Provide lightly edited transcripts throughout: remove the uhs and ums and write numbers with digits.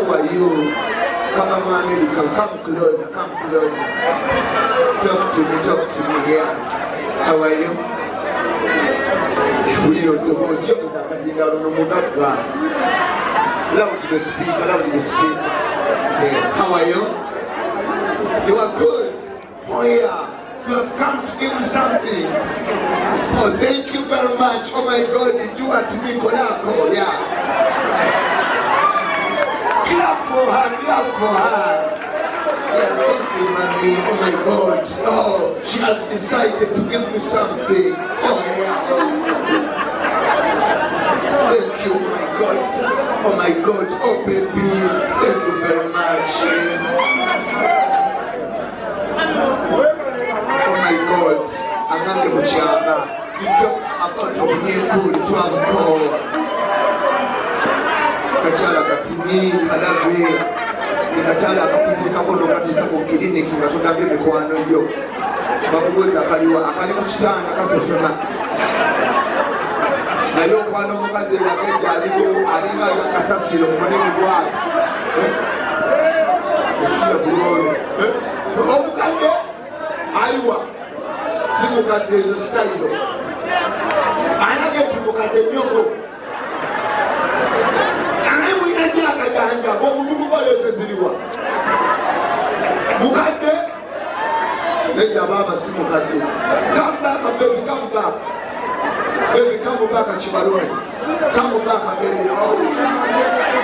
how are you? Come on, America, come closer, come closer. Talk to me, yeah. How are you? Love the speaker. Yeah. How are you? You are good. Oh yeah. You have come to give me something. Oh, thank you very much. Oh my God, did you at me, Kolako? Yeah. Clap for her. Yeah, thank you, mommy. Oh my God. Oh, she has decided to give me something. Oh yeah. Thank you, my God. Oh my God. Oh baby. Thank you very much. Oh my God. Amanda Muchama. You talked about your new cool 12 call. Kachala katini, kalabe. Kachala kapuzika kondo kabisa kukiliniki katoka bebe kwa anoyo. Bakugoza akali kuchitana kasesema. Nayo kwano mukazi yakenda alinga kasasilo munene gwati. Esiya bulolo. Omukadde aliwa simukadde ezo sitayiro. Ayageti mukadde nyoko. Anayemwina myaka janja omuntu kukoleseziriwa. Mukadde nedda baba simukadde. Come back, baby, come back. Baby, come back at Chibalone. Come back, baby. Oh.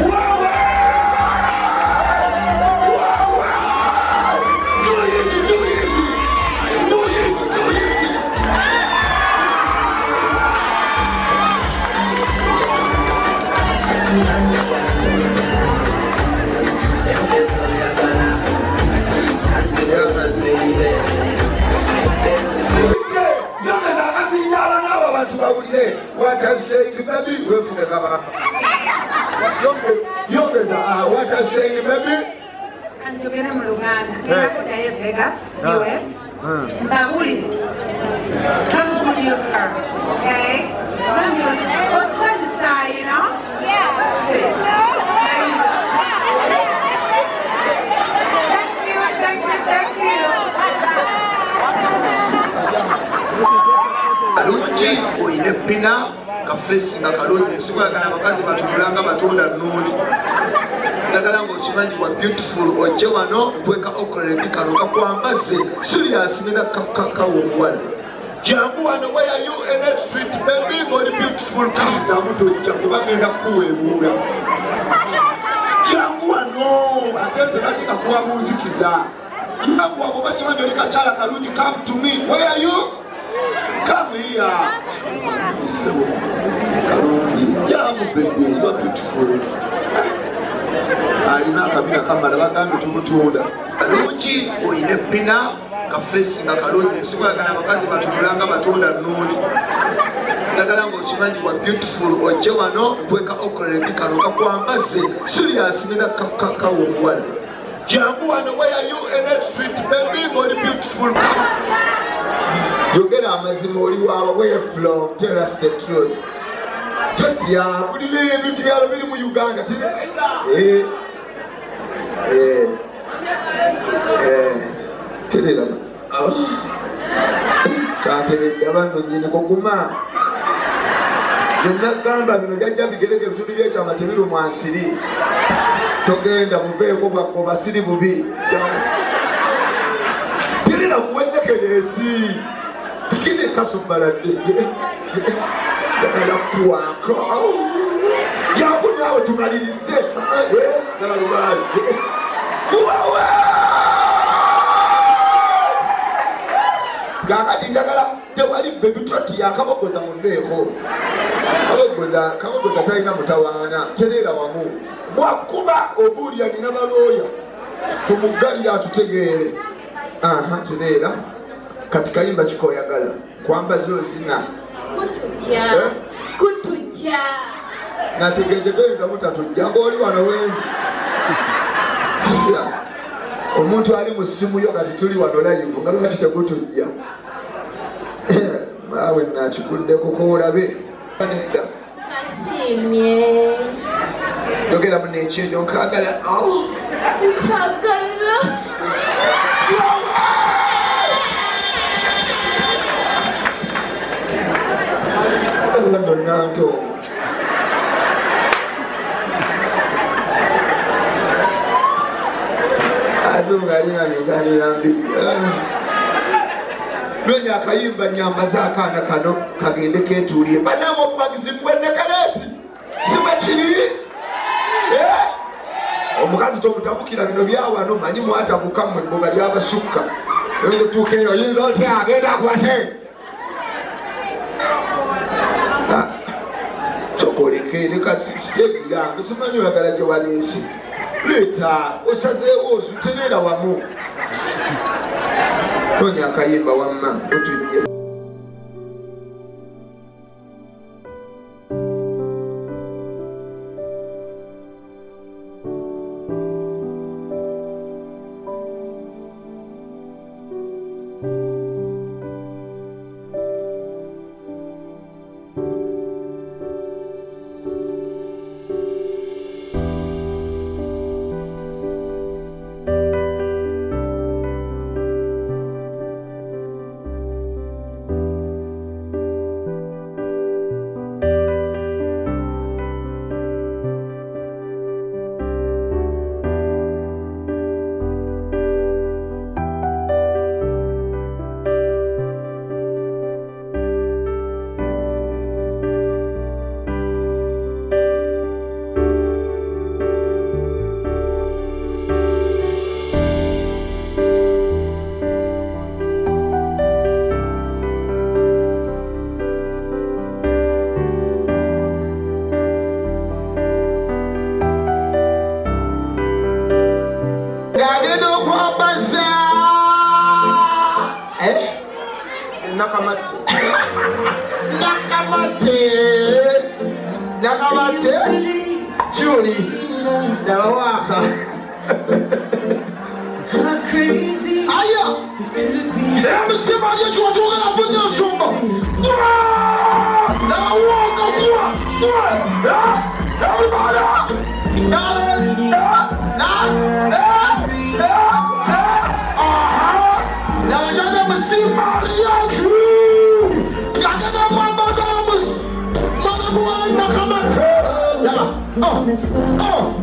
Wow! what a saying, baby. We're for the government. What a saying, baby. And to get him Vegas, US. Bauli. Come to your car. Okay? What's the style, you know? Yeah. Thank you. Kalungi oyine pina kafesi nga kalungi sikwagala abakazi batunulanga batunda nnuni ndagala ng'okimanyi wa beautiful ojje wano mpweka okolere kano kakwambaze serious nina kawongwala jangu wano where are you in a sweet baby ng'oli beautiful kamuzaamu tojja kuba genda kukuweebuula jangu wano ate nze bakikakuwa munzikiza jangu wabo bakimanyi oli kakyala kalungi come to me where are you. Come here. Kalungi. Jamu baby, you are beautiful. Alina kabina kamala bagambe tumutunda. Kalungi oyine pina kafesi nga kalungi sikwagala abakazi batunulanga batunda nnuni. Ndagala ng'okimanyi wa beautiful ojje wano mpweka okolere kano kakwambaze serious nina kawongwala jangu wano where are you in a sweet baby ng'oli beautiful. Yogera amazima oli waaba where from, tell us the truth. Totya bulira ebintu byalo biri mu Uganda terera kateredde abantu nyini kuguma byonna gamba bino byajja bigereke ebitundu byekyama tebiru mwansiri togenda buveeko bwakko basiri bubi terera kuwendekeresi tikine kasumbaladde kuwaka jangu nawe tumalirize kakati njagala tewali bebitoti yakabogoza mu nneeko kabogoza talina mutawaana terera wamu bwakuba obuulira nina balooya tumugalira atutegeere terera kati kayimba kikoyagala kwamba zozina kutujja nategeeze toyinza mutatujja ng'oli wano wengi omuntu ali mu ssimu yo kati tuli wano layivu nga lwaki tegutujja maawe nakikuddeko koolabe nedda kasiimye yogera muneekyenyo nkagala nkagala ndonnanto azunga alina neganeyambi lwenya akayimba nyambaze akaana kano kagende ketuulye banama obubagizi bwennekalesi sibwekiri omukazi tomutabukira bino byawano manyi mwatabuka mmwe gboga lyabasukka etuuka eyo oyinza otya agenda akwate sokolekere kasitegi yange simanyi oyagala gye waleesi leeta osazeewo ozuterera wamu tonya akayimba wamma otujje Nakamate. Nakabate, Julie, Nawaka. Aya! I'm somebody to do it up in your summer. Now walk up to now you never see Mario. Oh,